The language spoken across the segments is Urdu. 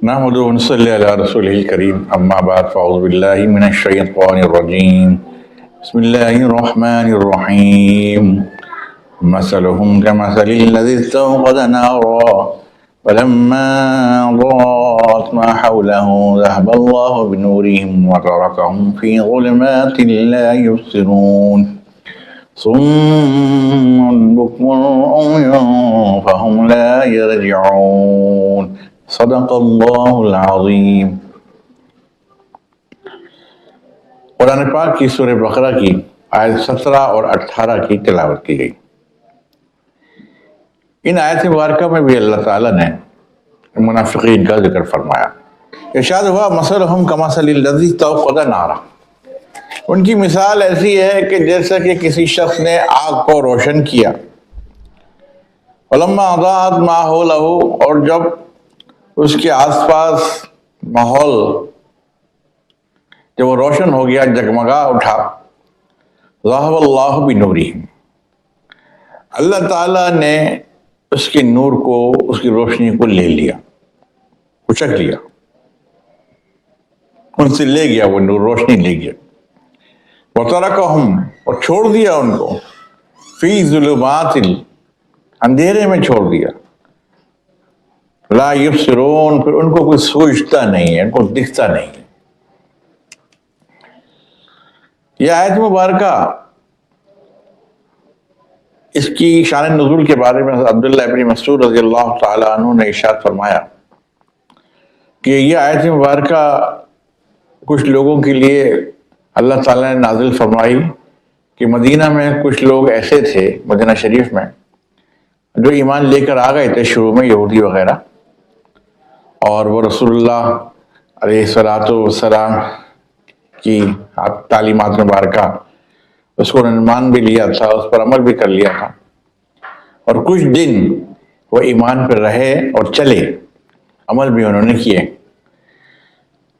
نحمدہ و نصلی علی رسولہ الکریم اما بعد فاعوذ باللہ من الشیطان الرجیم بسم اللہ الرحمن الرحیم مثلهم كمثل الذي استوقد نارا فلما أضاءت ما حوله ذهب الله بنورهم وتركهم في ظلمات لا يبصرون صم بكم عمي فهم لا يرجعون صدق اللہ العظیم۔ قرآن پاک کی سورہ بقرہ کی آیت 17 اور 18 کی تلاوت کی گئی۔ ان آیت مبارکہ میں بھی اللہ تعالیٰ نے منافقین کا ذکر فرمایا۔ ارشاد ہوا مثلہم کمثل الذی استوقد نارا، ان کی مثال ایسی ہے کہ جیسا کہ کسی شخص نے آگ کو روشن کیا، فلما اضاءت ما حولہ، اور جب اس کے آس پاس ماحول جب وہ روشن ہو گیا، جگمگا اٹھا، ذہب اللہ بنورہم، اللہ تعالیٰ نے اس کے نور کو، اس کی روشنی کو لے لیا، اچک لیا، ان سے لے گیا، وہ نور روشنی لے گیا۔ وترکہم، اور چھوڑ دیا ان کو، فی ظلمات، اندھیرے میں چھوڑ دیا، لا یبصرون، پھر ان کو کوئی سوچتا نہیں ہے، ان کو دکھتا نہیں ہے۔ یہ آیت مبارکہ، اس کی شان نزول کے بارے میں عبداللہ ابن مسعود رضی اللہ تعالیٰ عنہ نے ارشاد فرمایا کہ یہ آیت مبارکہ کچھ لوگوں کے لیے اللہ تعالیٰ نے نازل فرمائی کہ مدینہ میں کچھ لوگ ایسے تھے، مدینہ شریف میں، جو ایمان لے کر آ گئے تھے شروع میں، یہودی وغیرہ، اور وہ رسول اللہ علیہ الصلوۃ والسلام کی تعلیمات مبارکہ اس کو انہوں نے مان بھی لیا تھا، اس پر عمل بھی کر لیا تھا، اور کچھ دن وہ ایمان پر رہے اور چلے، عمل بھی انہوں نے کیے،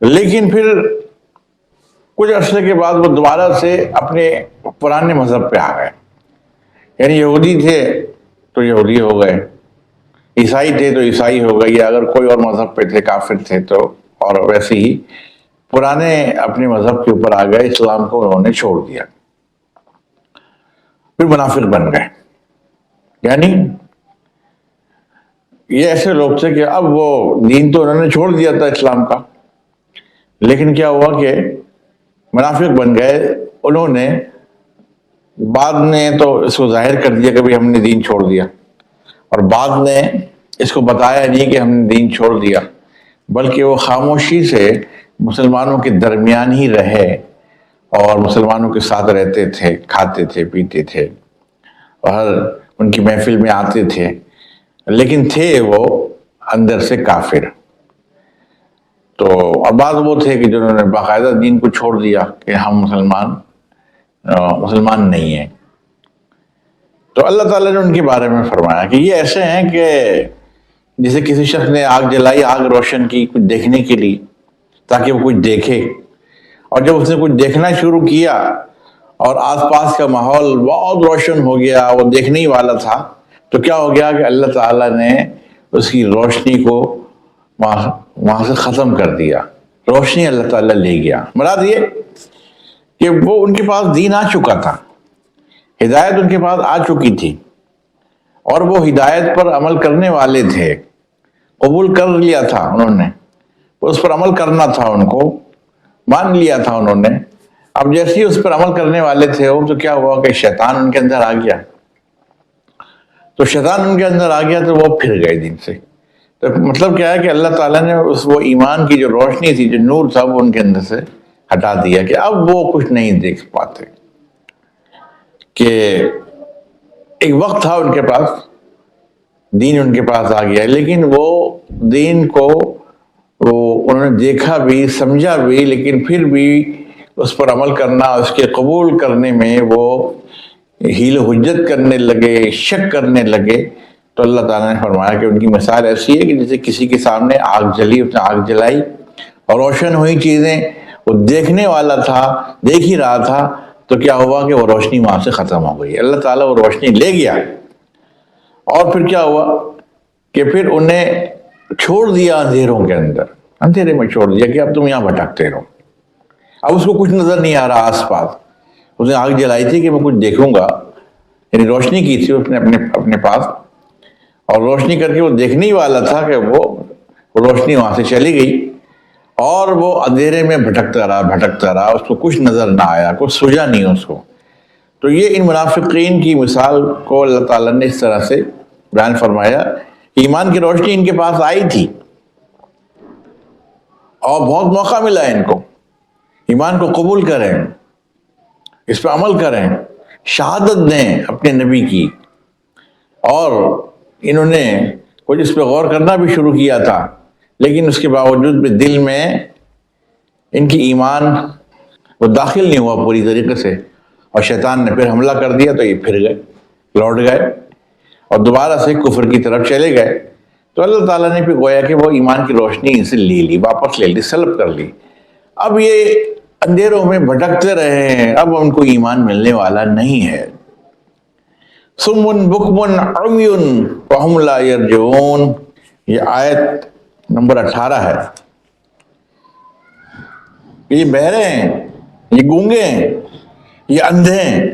لیکن پھر کچھ عرصے کے بعد وہ دوبارہ سے اپنے پرانے مذہب پہ آ گئے، یعنی یہودی تھے تو یہودی ہو گئے، عیسائی تھے تو عیسائی ہو گئے، یا اگر کوئی اور مذہب پہ تھے، کافر تھے تو، اور ویسے ہی پرانے اپنے مذہب کے اوپر آ گئے، اسلام کو انہوں نے چھوڑ دیا، پھر منافق بن گئے۔ یعنی یہ ایسے لوگ تھے کہ اب وہ دین تو انہوں نے چھوڑ دیا تھا اسلام کا، لیکن کیا ہوا کہ منافق بن گئے، انہوں نے بعد میں تو اس کو ظاہر کر دیا کہ بھی ہم نے دین چھوڑ دیا، اور بعد میں اس کو بتایا نہیں کہ ہم نے دین چھوڑ دیا، بلکہ وہ خاموشی سے مسلمانوں کے درمیان ہی رہے اور مسلمانوں کے ساتھ رہتے تھے، کھاتے تھے، پیتے تھے، اور ان کی محفل میں آتے تھے، لیکن تھے وہ اندر سے کافر۔ تو اور بعض وہ تھے کہ جنہوں نے باقاعدہ دین کو چھوڑ دیا کہ ہم مسلمان نہیں ہیں۔ تو اللہ تعالیٰ نے ان کے بارے میں فرمایا کہ یہ ایسے ہیں کہ جیسے کسی شخص نے آگ جلائی، آگ روشن کی کچھ دیکھنے کے لیے، تاکہ وہ کچھ دیکھے، اور جب اس نے کچھ دیکھنا شروع کیا اور آس پاس کا ماحول بہت روشن ہو گیا، وہ دیکھنے ہی والا تھا، تو کیا ہو گیا کہ اللہ تعالیٰ نے اس کی روشنی کو وہاں سے ختم کر دیا، روشنی اللہ تعالیٰ لے گیا۔ مراد یہ کہ وہ ان کے پاس دین آ چکا تھا، ہدایت ان کے پاس آ چکی تھی، اور وہ ہدایت پر عمل کرنے والے تھے، قبول کر لیا تھا انہوں نے، اس پر عمل کرنا تھا، ان کو مان لیا تھا انہوں نے۔ اب جیسے ہی اس پر عمل کرنے والے تھے وہ، تو کیا ہوا کہ شیطان ان کے اندر آ گیا، تو شیطان ان کے اندر آ گیا تو وہ پھر گئے دین سے۔ تو مطلب کیا ہے کہ اللہ تعالیٰ نے وہ ایمان کی جو روشنی تھی، جو نور تھا، وہ ان کے اندر سے ہٹا دیا کہ اب وہ کچھ نہیں دیکھ پاتے، کہ ایک وقت تھا ان کے پاس، دین ان کے پاس آ گیا، لیکن وہ دین کو انہوں نے دیکھا بھی، سمجھا بھی، لیکن پھر بھی اس پر عمل کرنا، اس کے قبول کرنے میں وہ حیل و حجت کرنے لگے، شک کرنے لگے۔ تو اللہ تعالیٰ نے فرمایا کہ ان کی مثال ایسی ہے کہ جیسے کسی کے سامنے آگ جلی، اس نے آگ جلائی اور روشن ہوئی چیزیں، وہ دیکھنے والا تھا، دیکھ ہی رہا تھا، تو کیا ہوا کہ وہ روشنی وہاں سے ختم ہو گئی، اللہ تعالیٰ وہ روشنی لے گیا، اور پھر کیا ہوا کہ پھر انہیں چھوڑ دیا اندھیروں کے اندر، اندھیرے میں چھوڑ دیا کہ اب تم یہاں بھٹکتے رہو. اب اس کو کچھ نظر نہیں آ رہا آس پاس. اس نے آگ جلائی تھی کہ میں کچھ دیکھوں گا، یعنی روشنی کی تھی اس نے اپنے پاس، اور روشنی کر کے وہ دیکھنے ہی والا تھا کہ وہ روشنی وہاں سے چلی گئی، اور وہ اندھیرے میں بھٹکتا رہا، اس کو کچھ نظر نہ آیا، کچھ سوجا نہیں اس کو. تو یہ ان منافقین کی مثال کو اللہ تعالیٰ نے اس طرح سے بیان فرمایا کہ ایمان کی روشنی ان کے پاس آئی تھی اور بہت موقع ملا ان کو، ایمان کو قبول کریں، اس پہ عمل کریں، شہادت دیں اپنے نبی کی، اور انہوں نے کچھ اس پہ غور کرنا بھی شروع کیا تھا، لیکن اس کے باوجود بھی دل میں ان کی ایمان وہ داخل نہیں ہوا پوری طریقے سے، اور شیطان نے پھر حملہ کر دیا تو یہ پھر گئے، لوٹ گئے اور دوبارہ سے کفر کی طرف چلے گئے. تو اللہ تعالیٰ نے پھر گویا کہ وہ ایمان کی روشنی ان سے لے لی، واپس لے لی، سلب کر لی. اب یہ اندھیروں میں بھٹکتے رہے ہیں، اب ان کو ایمان ملنے والا نہیں ہے. سمن بکمن عمی فہم لا یرجعون، یہ آیت نمبر 18 ہے. یہ بہرے ہیں، یہ گونگے ہیں، یہ اندھے ہیں،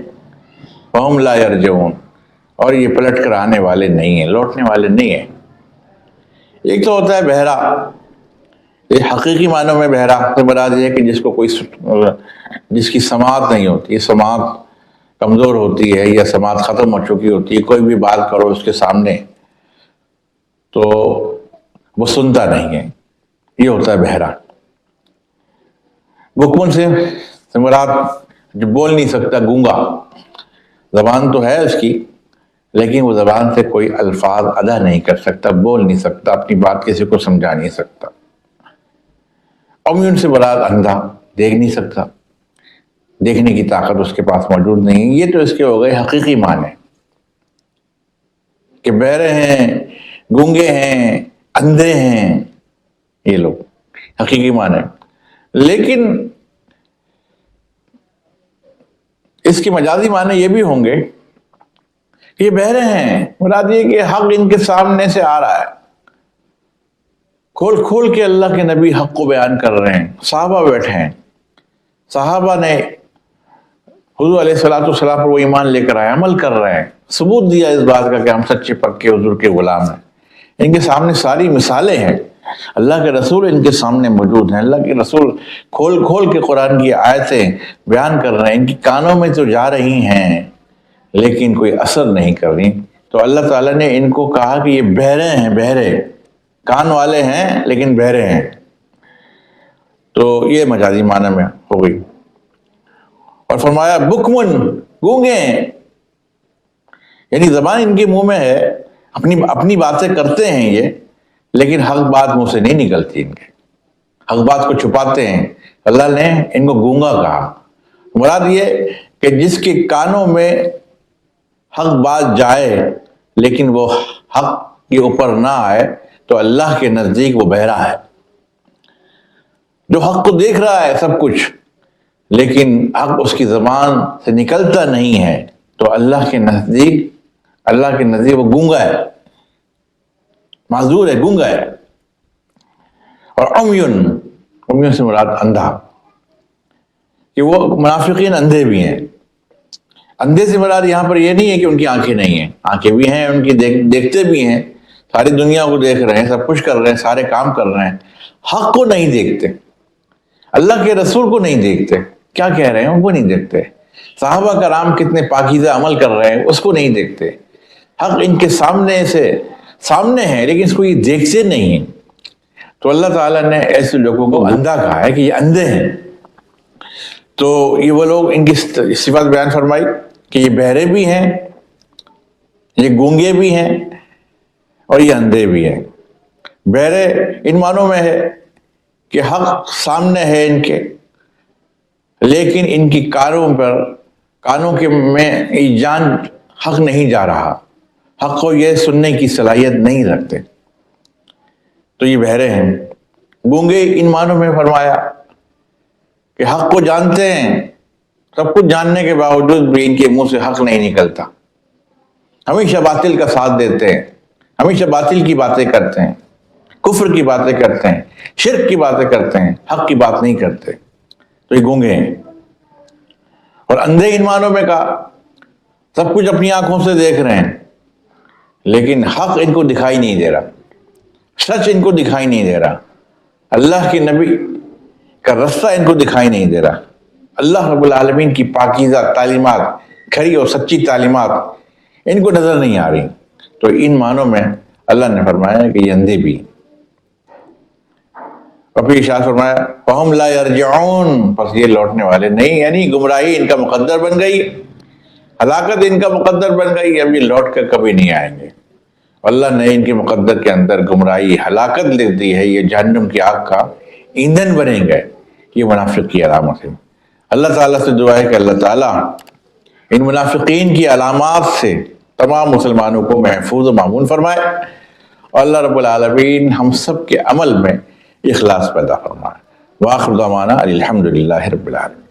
فہم لا یرجعون، اور یہ پلٹ کر آنے والے نہیں ہیں، لوٹنے والے نہیں ہیں. ایک تو ہوتا ہے بہرا، یہ حقیقی معنوں میں بہرا سے مراد یہ ہے کہ جس کی سماعت نہیں ہوتی، سماعت کمزور ہوتی ہے یا سماعت ختم ہو چکی ہوتی ہے، کوئی بھی بات کرو اس کے سامنے تو وہ سنتا نہیں ہے، یہ ہوتا ہے بہرا. بکمن سے مراد جو بول نہیں سکتا، گونگا، زبان تو ہے اس کی لیکن وہ زبان سے کوئی الفاظ ادا نہیں کر سکتا، بول نہیں سکتا، اپنی بات کسی کو سمجھا نہیں سکتا. عمیون سے مراد اندھا، دیکھ نہیں سکتا، دیکھنے کی طاقت اس کے پاس موجود نہیں. یہ تو اس کے ہو گئے حقیقی معنی کہ بہرے ہیں، گونگے ہیں، اندھے ہیں، یہ لوگ حقیقی معنی. لیکن اس کے مجازی معنی یہ بھی ہوں گے کہ یہ بہرے ہیں، مراد یہ کہ حق ان کے سامنے سے آ رہا ہے، کھول کھول کے اللہ کے نبی حق کو بیان کر رہے ہیں، صحابہ بیٹھے ہیں، صحابہ نے حضور علیہ الصلوۃ والسلام پر وہ ایمان لے کر آئے، عمل کر رہے ہیں، ثبوت دیا اس بات کا کہ ہم سچے پکے حضور کے غلام ہیں. ان کے سامنے ساری مثالیں ہیں، اللہ کے رسول ان کے سامنے موجود ہیں، اللہ کے رسول کھول کھول کے قرآن کی آیتیں بیان کر رہے ہیں، ان کی کانوں میں تو جا رہی ہیں لیکن کوئی اثر نہیں کر رہی. تو اللہ تعالیٰ نے ان کو کہا کہ یہ بہرے ہیں، بہرے، کان والے ہیں لیکن بہرے ہیں. تو یہ مجازی معنی میں ہو گئی. اور فرمایا بکمن، گونگے ہیں، یعنی زبان ان کے منہ میں ہے، اپنی باتیں کرتے ہیں یہ، لیکن حق بات منہ سے نہیں نکلتی ان کے، حق بات کو چھپاتے ہیں. اللہ نے ان کو گونگا کہا. مراد یہ کہ جس کے کانوں میں حق بات جائے لیکن وہ حق کے اوپر نہ آئے تو اللہ کے نزدیک وہ بہرا ہے. جو حق کو دیکھ رہا ہے سب کچھ لیکن حق اس کی زبان سے نکلتا نہیں ہے تو اللہ کے نزدیک وہ گونگا ہے، معذور ہے، گونگا ہے. اور عمیون سے مراد اندھا، کہ وہ منافقین اندھے بھی ہیں. اندھے سے مراد یہاں پر یہ نہیں ہے کہ ان کی آنکھیں نہیں ہیں، آنکھیں بھی ہیں، ان کی دیکھتے بھی ہیں، ساری دنیا کو دیکھ رہے ہیں، سب کچھ کر رہے ہیں، سارے کام کر رہے ہیں، حق کو نہیں دیکھتے، اللہ کے رسول کو نہیں دیکھتے، کیا کہہ رہے ہیں ان کو نہیں دیکھتے، صحابہ کرام کتنے پاکیزہ عمل کر رہے ہیں اس کو نہیں دیکھتے. حق ان کے سامنے ہے لیکن اس کو یہ دیکھتے نہیں ہیں. تو اللہ تعالیٰ نے ایسے لوگوں کو اندھا کہا ہے کہ یہ اندھے ہیں. تو یہ وہ لوگ، ان کی صفات بیان فرمائی کہ یہ بہرے بھی ہیں، یہ گونگے بھی ہیں اور یہ اندھے بھی ہیں. بہرے ان معنوں میں ہے کہ حق سامنے ہے ان کے لیکن ان کی کانوں کے میں جان حق نہیں جا رہا، حق کو یہ سننے کی صلاحیت نہیں رکھتے، تو یہ بہرے ہیں. گونگے ان معنوں میں فرمایا کہ حق کو جانتے ہیں، سب کچھ جاننے کے باوجود بھی ان کے منہ سے حق نہیں نکلتا، ہمیشہ باطل کا ساتھ دیتے ہیں، ہمیشہ باطل کی باتیں کرتے ہیں، کفر کی باتیں کرتے ہیں، شرک کی باتیں کرتے ہیں، حق کی بات نہیں کرتے، تو یہ گونگے ہیں۔ اور اندھے ان معنوں میں کہا سب کچھ اپنی آنکھوں سے دیکھ رہے ہیں لیکن حق ان کو دکھائی نہیں دے رہا، سچ ان کو دکھائی نہیں دے رہا، اللہ کے نبی کا رستہ ان کو دکھائی نہیں دے رہا، اللہ رب العالمین کی پاکیزہ تعلیمات، کھری اور سچی تعلیمات ان کو نظر نہیں آ رہی۔ تو ان معنوں میں اللہ نے فرمایا کہ یہ اندھے بھی، اور پھر ارشاد فرمایا فَهُمْ لَا يَرْجِعُونَ، پس یہ لوٹنے والے نہیں، یعنی گمراہی ان کا مقدر بن گئی، ہلاکت ان کا مقدر بن گئی، اب یہ لوٹ کر کبھی نہیں آئیں گے۔ اللہ نے ان کے مقدر کے اندر گمراہی، ہلاکت لکھ دی ہے، یہ جہنم کی آگ کا ایندھن بنیں گے، یہ منافق کی علامت ہے۔ اللہ تعالیٰ سے دعا ہے کہ اللہ تعالیٰ ان منافقین کی علامات سے تمام مسلمانوں کو محفوظ و معمون فرمائے، اور اللہ رب العالمین ہم سب کے عمل میں اخلاص پیدا فرمائے۔ وآخر دعوانا الحمدللہ رب العالمین۔